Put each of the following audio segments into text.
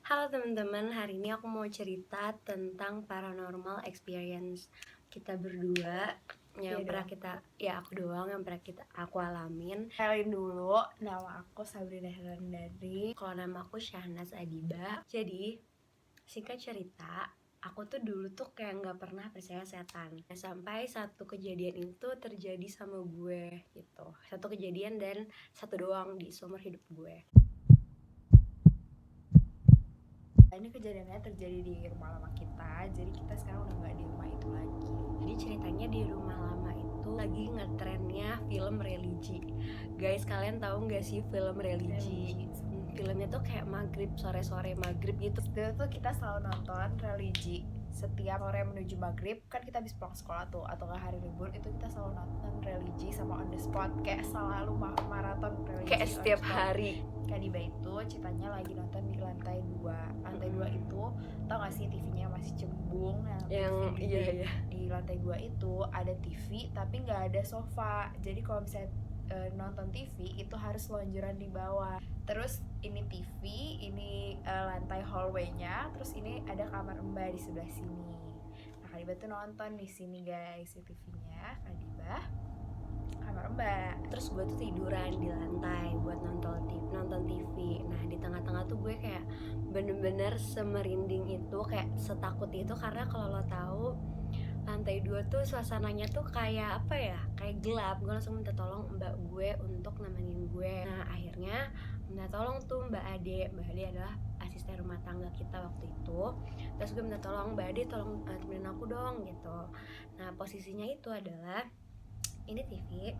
Halo teman-teman, hari ini aku mau cerita tentang paranormal experience kita berdua yang Iya pernah dong. aku doang yang pernah aku alamin. Kenalin dulu, nama aku Sabrina Herandari. Kalau nama aku Syahnaz Adiba. Jadi, singkat cerita, aku tuh dulu tuh kayak nggak pernah percaya setan. Sampai satu kejadian itu terjadi sama gue gitu. Satu kejadian dan satu doang di seumur hidup gue. Ini kejadiannya terjadi di rumah lama kita, jadi kita sekarang udah nggak di rumah itu lagi. Jadi ceritanya di rumah lama itu lagi ngetrennya film religi. Guys, kalian tahu nggak sih film religi? Filmnya tuh kayak maghrib, sore-sore maghrib gitu. Dulu tuh kita selalu nonton religi setiap sore menuju maghrib, kan kita habis pulang sekolah tuh, atau nggak hari libur itu kita selalu nonton religi sama on the spot, kayak selalu maraton religi Kayak setiap hari. Kayak di itu ceritanya lagi nonton di lantai 2. Lantai 2 itu tau gak sih TV-nya masih cembung Yang TV iya. di lantai 2 itu ada TV tapi nggak ada sofa. Jadi kalau misalnya nonton TV itu harus lonjoran di bawah. Terus ini TV, ini lantai hallway-nya, terus ini ada kamar Mbak di sebelah sini. Nah, Kak Diba tuh nonton di sini guys, di TV-nya Kak Diba kamar Mbak. Terus gue tuh tiduran di lantai buat nonton TV. Nah, di tengah-tengah tuh gue kayak bener-bener semerinding itu, kayak setakut itu, karena kalau lo tahu lantai 2 tuh suasananya tuh kayak apa ya, kayak gelap. Gue langsung minta tolong mbak gue untuk nemenin gue. Nah, akhirnya minta tolong tuh Mbak Ade adalah asisten rumah tangga kita waktu itu. Terus gue minta tolong, Mbak Ade tolong temenin aku dong gitu. Nah, posisinya itu adalah ini TV,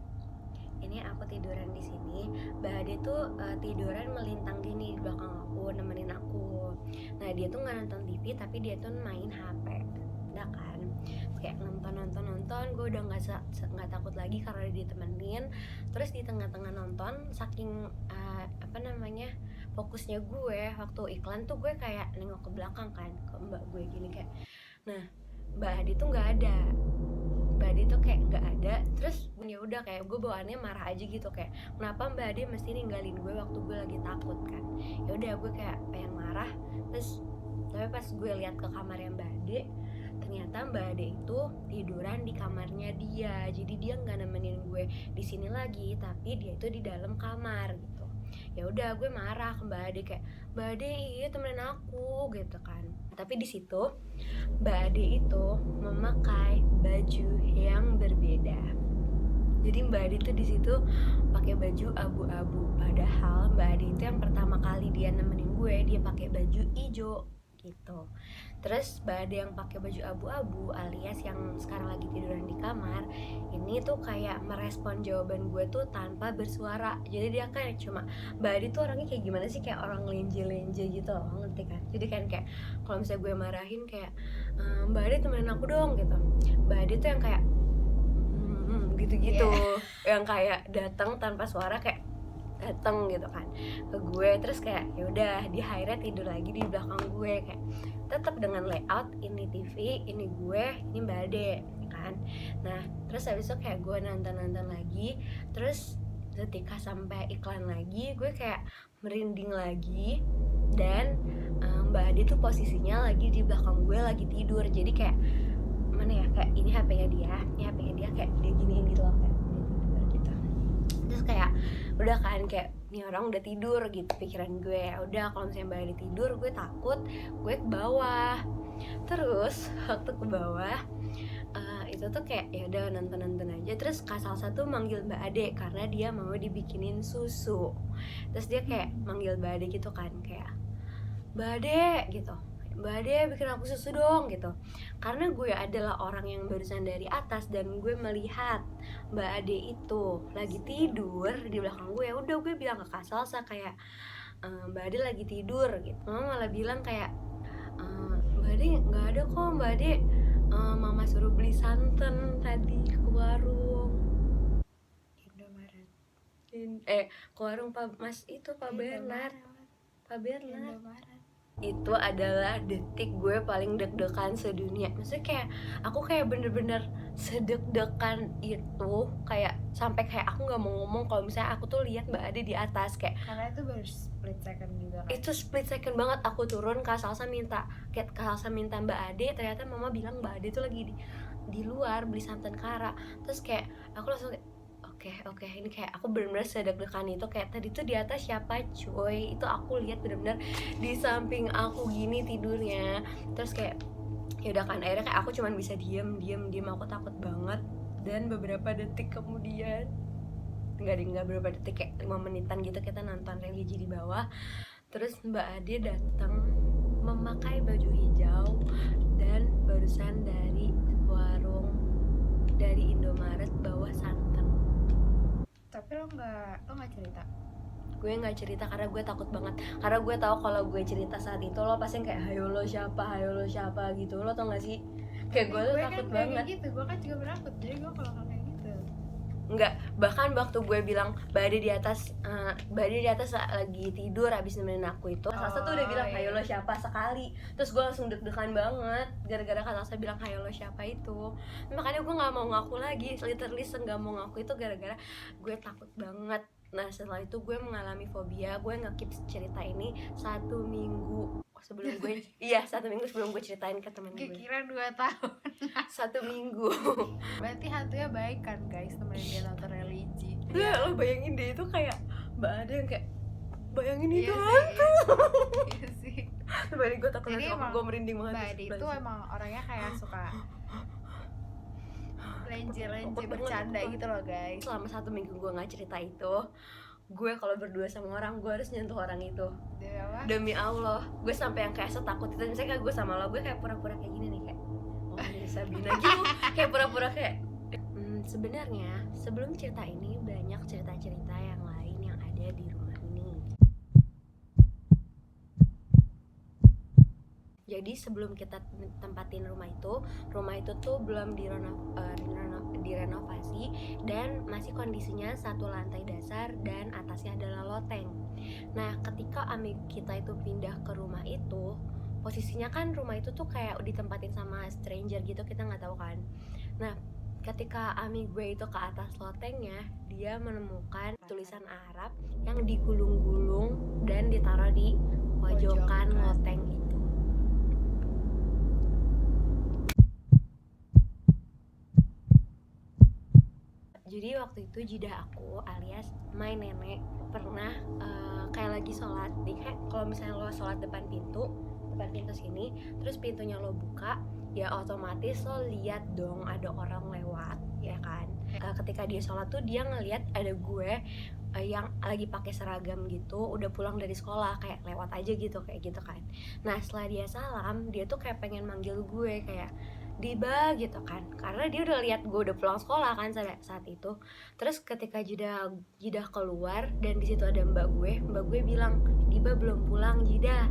ini aku tiduran di sini, Mbak Ade tuh tiduran melintang gini di belakang aku, nemenin aku. Nah, dia tuh nggak nonton TV tapi dia tuh main HP. Udah kan, kayak nonton, gue udah nggak takut lagi karena dia ditemenin. Terus di tengah-tengah nonton, saking fokusnya gue waktu iklan tuh, gue kayak nengok ke belakang kan, ke mbak gue gini kayak, nah Mbak Ade tuh nggak ada. Mbak Ade tuh kayak nggak ada. Terus ya udah, kayak gue bawaannya marah aja gitu, kayak kenapa Mbak Ade mesti ninggalin gue waktu gue lagi takut kan. Ya udah, gue kayak pengen marah. Terus tapi pas gue lihat ke kamarnya Mbak Ade, ternyata Mbak Ade itu tiduran di kamarnya dia. Jadi dia nggak nemenin gue di sini lagi, tapi dia itu di dalam kamar gitu. Ya udah, gue marah ke Mbak Ade kayak, Mbak Ade iya temenin aku gitu kan. Tapi di situ Mbak Ade itu memakai baju yang berbeda. Jadi Mbak Ade tuh di situ pakai baju abu-abu, padahal Mbak Ade itu yang pertama kali dia nemenin gue, dia pakai baju hijau gitu. Terus Mbak Ade yang pakai baju abu-abu alias yang sekarang lagi tiduran di kamar, ini tuh kayak merespon jawaban gue tuh tanpa bersuara. Jadi dia kan cuma, Mbak Ade tuh orangnya kayak gimana sih, kayak orang lenje-lenje gitu loh, ngerti kan? Jadi kan kayak kalau misalnya gue marahin kayak, Mbak Ade temenin aku dong gitu, Mbak Ade tuh yang kayak gitu-gitu, yang kayak datang tanpa suara, kayak datang gitu kan ke gue. Terus kayak ya udah, di akhirnya tidur lagi di belakang gue, kayak tetap dengan layout ini TV, ini gue, ini Mbak Ade kan. Nah, terus habis itu kayak gue nonton lagi. Terus ketika sampai iklan lagi, gue kayak merinding lagi. Dan Mbak Ade tuh posisinya lagi di belakang gue, lagi tidur. Jadi kayak mana ya, kayak ini HP-nya dia kayak dia giniin gitu loh, kayak dia tidur gitu. Terus kayak udah kan, kayak nih orang udah tidur gitu, pikiran gue. Udah, kalau misalnya Mbak Ade tidur, gue takut, gue ke bawah. Terus waktu ke bawah, itu tuh kayak ya udah nonton aja. Terus Kak Salsa tuh manggil Mbak Ade karena dia mau dibikinin susu. Terus dia kayak manggil Mbak Ade gitu kan, kayak Mbak Ade gitu, Mbak Ade bikin aku susu dong gitu. Karena gue adalah orang yang barusan dari atas dan gue melihat Mbak Ade itu lagi tidur di belakang gue. Udah, gue bilang ke Kak Salsa kayak, Mbak Ade lagi tidur gitu. Mama malah bilang kayak, Mbak Ade nggak ada kok Mbak Ade, Mama suruh beli santan tadi ke warung. Indomaret. Ke warung Pak Mas itu, Pak Bernard. Indomaret. itu adalah detik gue paling deg-degan sedunia. Maksudnya kayak aku kayak bener-bener sedeg-degan itu, kayak sampai kayak aku nggak mau ngomong kalau misalnya aku tuh lihat Mbak Ade di atas, kayak Karena itu baru split second juga kan. itu split second banget. Aku turun, Kak Salsa minta Mbak Ade, ternyata mama bilang Mbak Ade tuh lagi di luar beli santan kara. Terus kayak aku langsung kayak oke, ini kayak aku benar-benar sedeg-degan itu, kayak tadi tuh di atas siapa cuy, itu aku lihat benar-benar di samping aku gini tidurnya. Terus kayak ya udah kan, akhirnya kayak aku cuman bisa diem, aku takut banget. Dan beberapa detik kemudian, enggak berapa detik, kayak 5 menitan gitu, kita nonton religi di bawah. Terus Mbak Ade datang memakai baju hijau dan barusan dari warung, dari Indomaret bawa santan. Tapi lo nggak cerita? Gue nggak cerita karena gue takut banget, karena gue tahu kalau gue cerita saat itu lo pasti kayak hayo lo siapa gitu, lo tau gak sih? Kayak gue tuh takut kan banget. Kayak gitu, gue kan juga penakut, jadi gue kalau kayak gitu Enggak, bahkan waktu gue bilang Mbak Ade di atas lagi tidur abis nemenin aku itu, Salsa tuh udah bilang hayo lo siapa sekali. Terus gue langsung deg-degan banget gara-gara Kak Salsa bilang hayo lo siapa itu. Makanya gue nggak mau ngaku lagi, literally nggak mau ngaku itu gara-gara gue takut banget. Nah setelah itu gue mengalami fobia. Gue nge-keep cerita ini 1 minggu sebelum gue iya 1 minggu sebelum gue ceritain ke temen gue. Kira 2 tahun 1 minggu. Berarti hantunya baik kan guys, temenin dia nonton religi. Ya lo bayangin deh, itu kayak Mbak Ade yang kayak bayangin itu Iya sih. Balik gue takut Jadi sama gue merinding banget. Mbak Ade itu emang orangnya kayak suka lenje bercanda gitu loh guys. Selama 1 minggu gue nggak cerita itu, gue kalau berdua sama orang gue harus nyentuh orang itu. Demi Allah, gue sampai yang kayak setakut itu. Misalnya kayak gue sama lo, gue kayak pura-pura kayak gini nih, kayak oh ini Sabina gitu, kayak pura-pura kayak sebenarnya sebelum cerita ini banyak cerita-cerita yang lain yang ada di rumah ini. Jadi sebelum kita tempatin rumah itu tuh belum direnovasi dan masih kondisinya 1 lantai dasar dan atasnya adalah loteng. Nah ketika ami kita itu pindah ke rumah itu, posisinya kan rumah itu tuh kayak ditempatin sama stranger gitu, kita nggak tahu kan. Nah ketika ami gue itu ke atas lotengnya, dia menemukan tulisan Arab yang digulung-gulung dan ditaruh di pojokan loteng itu. Jadi waktu itu jidah aku alias my nenek pernah kayak lagi sholat, kayak kalau misalnya lo sholat depan pintu sini, terus pintunya lo buka, ya otomatis lo lihat dong ada orang lewat, ya kan. Ketika dia sholat tuh dia ngelihat ada gue yang lagi pakai seragam gitu, udah pulang dari sekolah, kayak lewat aja gitu, kayak gitu kan. Nah setelah dia salam, dia tuh kayak pengen manggil gue kayak Diba gitu kan, karena dia udah lihat gue udah pulang sekolah kan saat itu. Terus ketika Jidah keluar dan di situ ada mbak gue bilang, Diba belum pulang Jidah.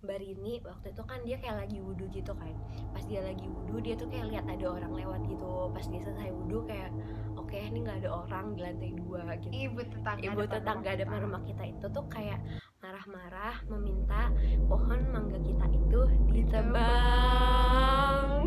Mbak Rini waktu itu kan dia kayak lagi wudhu gitu kan. Pas dia lagi wudhu, dia tuh kayak lihat ada orang lewat gitu. Pas dia selesai wudhu kayak oke, ini nggak ada orang di lantai 2 gitu. Ibu tetangga depan rumah kita itu tuh kayak marah-marah meminta pohon mangga kita itu ditebang.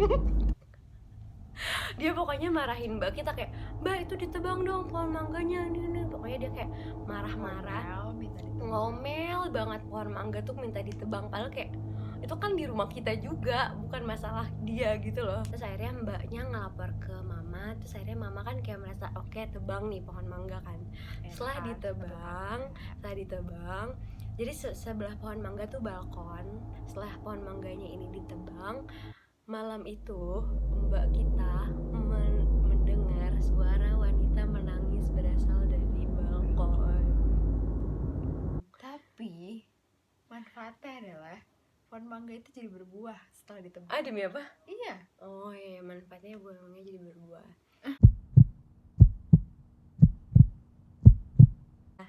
Dia pokoknya marahin mbak kita kayak, mbak itu ditebang dong pohon mangganya ini. Pokoknya dia kayak marah-marah, ngomel banget, pohon mangga tuh minta ditebang, padahal kayak itu kan di rumah kita juga, bukan masalah dia gitu loh. Terus akhirnya mbaknya ngelapor ke mama, terus akhirnya mama kan kayak merasa oke, tebang nih pohon mangga kan. Setelah ditebang, jadi sebelah pohon mangga tuh balkon. Setelah pohon mangganya ini ditebang, malam itu mbak kita mendengar suara wanita menangis berasal dari balkon. Tapi manfaatnya adalah pohon mangga itu jadi berbuah setelah ditebang. Demi apa? Iya. Oh iya, manfaatnya buahnya jadi berbuah.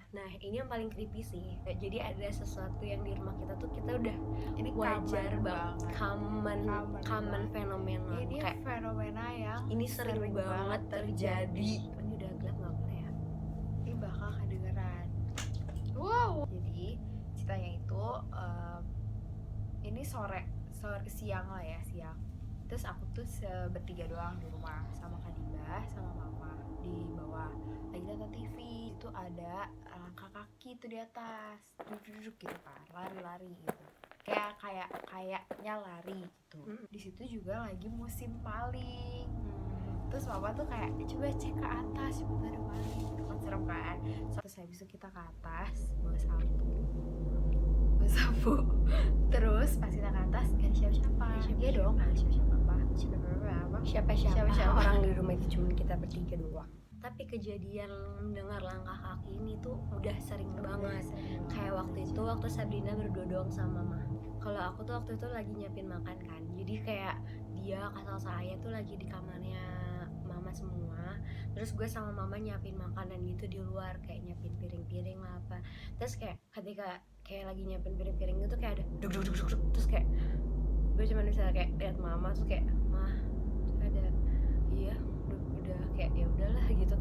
Nah ini yang paling creepy sih. Jadi ada sesuatu yang di rumah kita tuh kita udah ini wajar banget, common fenomena. Ini kayak fenomena yang ini sering banget terjadi. Ini udah gelap nggak boleh ya? Ini bakal kedengaran ini sore siang lah ya, siang. Terus aku tuh bertiga doang di rumah sama Kadibah sama mama di bawah lagi nonton TV. Itu ada langkah kaki tuh di atas duduk gitu kan, lari-lari gitu, kayaknya lari gitu. Di situ juga lagi musim paling. Terus mama tuh kayak coba cek ke atas, coba ada maling, itu kan serem kan. Terus habis itu kita ke atas bawa sapu. Terus pas kita ke atas gak ada siapa-siapa. Iya dong, gak ada siapa-siapa. Orang di rumah itu cuma kita bertiga doang. Tapi kejadian mendengar langkah kaki ini tuh udah sering banget. Kayak waktu Sabrina berdua doang sama mama. Kalau aku tuh waktu itu lagi nyiapin makan kan. Jadi kayak dia kasal saya tuh lagi di kamarnya mama semua. Terus gue sama mama nyiapin makanan gitu di luar, kayak nyiapin piring-piring lah apa. Terus kayak ketika kayak lagi nyiapin piring-piring itu kayak ada duk. Terus kayak gue cuma bisa kayak lihat mama tuh kayak mah ada, iya udah kayak ya udahlah gitu,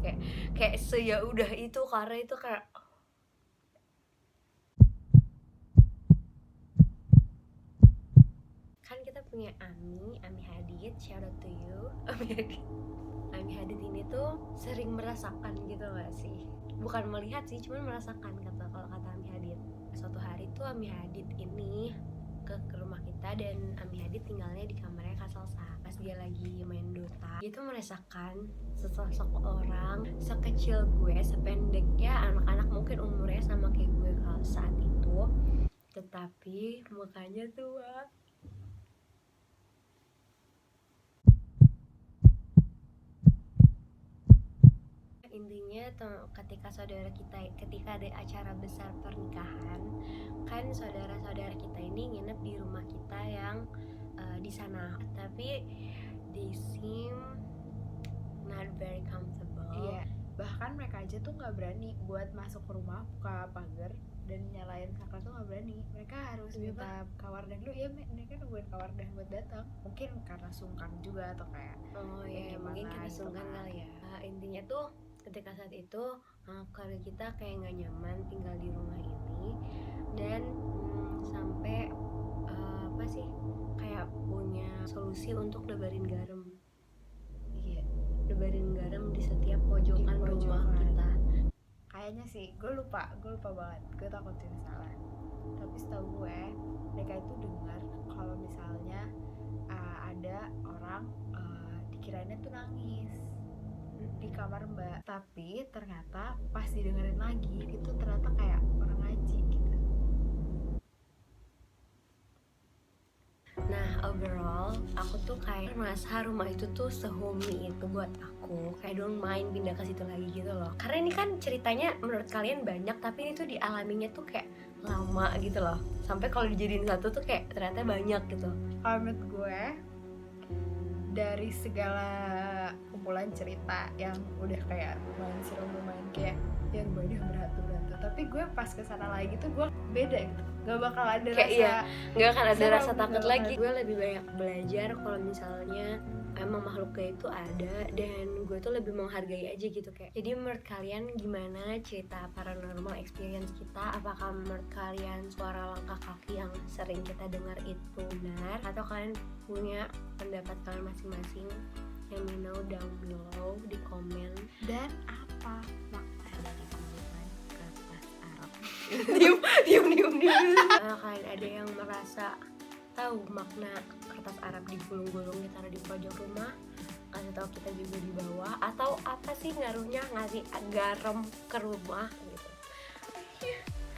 kayak ya udah itu, karena itu kayak kan kita punya Ami Hadid, shout out to you. Ami Hadid ini tuh sering merasakan gitu gak sih, bukan melihat sih, cuman merasakan kalau kata Ami Hadid. Suatu hari tuh Ami Hadid ini ke rumah kita dan Ami Hadid tinggalnya di kamarnya Kak Salsa. Pas dia lagi main Dota, dia tuh merasakan sesosok orang sekecil gue, sependeknya anak-anak mungkin umurnya sama kayak gue kalau saat itu, tetapi mukanya tua. Intinya ketika ada acara besar pernikahan kan, saudara-saudara kita ini nginep di rumah kita yang di sana, tapi they seem not very comfortable. Iya, bahkan mereka aja tuh nggak berani buat masuk ke rumah, buka pagar dan nyalain saklar tuh nggak berani. Mereka harus minta kawardah dulu ya, mereka nungguin kawardah buat datang. Mungkin karena sungkan juga atau kayak mungkin karena sungkan kali ya. Intinya tuh ketika saat itu keluarga kita kayak nggak nyaman tinggal di rumah ini, dan sampai kayak punya solusi untuk nebarin garam. Iya, nebarin garam di setiap pojokan rumah kita. Kayaknya sih, gue lupa banget, gue takutin salah. Tapi setahu gue mereka itu dengar kalau misalnya ada orang dikirainnya tuh nangis di kamar Mbak, tapi ternyata pas didengerin lagi itu ternyata kayak orang ngaji gitu. Nah, overall aku tuh kayak merasa rumah itu tuh sehomey itu buat aku, kayak don't mind pindah ke situ lagi gitu loh. Karena ini kan ceritanya menurut kalian banyak, tapi ini tuh dialaminya tuh kayak lama gitu loh, sampai kalau dijadiin satu tuh kayak ternyata banyak gitu. Kalau menurut gue dari segala kumpulan cerita yang udah kayak lumayan kayak yang banyak berhantu-hantu, tapi gue pas kesana lagi tuh gue beda gitu, gak bakal ada kayak rasa nggak akan ada rasa takut lagi. Gue lebih banyak belajar kalau misalnya emang makhluk gaib itu ada, dan gue tuh lebih menghargai aja gitu kayak. Jadi menurut kalian gimana cerita paranormal experience kita? Apakah menurut kalian suara langkah kaki yang sering kita dengar itu benar, atau kalian punya pendapat kalian masing-masing? Let me know down below di komen. Dan apa makna dari gulungan kertas Arab? Diam. Kalian ada yang merasa tahu makna kertas Arab digulung-gulung ditaruh di pojok rumah? Kasih tahu kita juga di bawah. Atau apa sih ngaruhnya ngasih garam ke rumah gitu?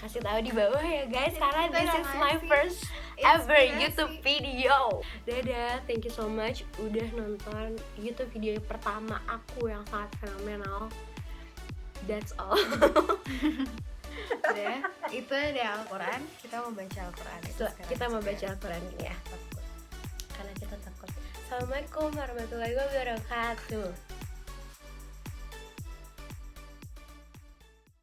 Kasih tahu di bawah ya guys, karena this is my first ever YouTube video. Dadah, thank you so much udah nonton YouTube video pertama aku yang sangat fenomenal. That's all. Udah, itu ada Al-Quran. Kita mau baca Al-Quran itu kita mau baca Al-Quran ya, karena kita takut. Assalamualaikum warahmatullahi wabarakatuh.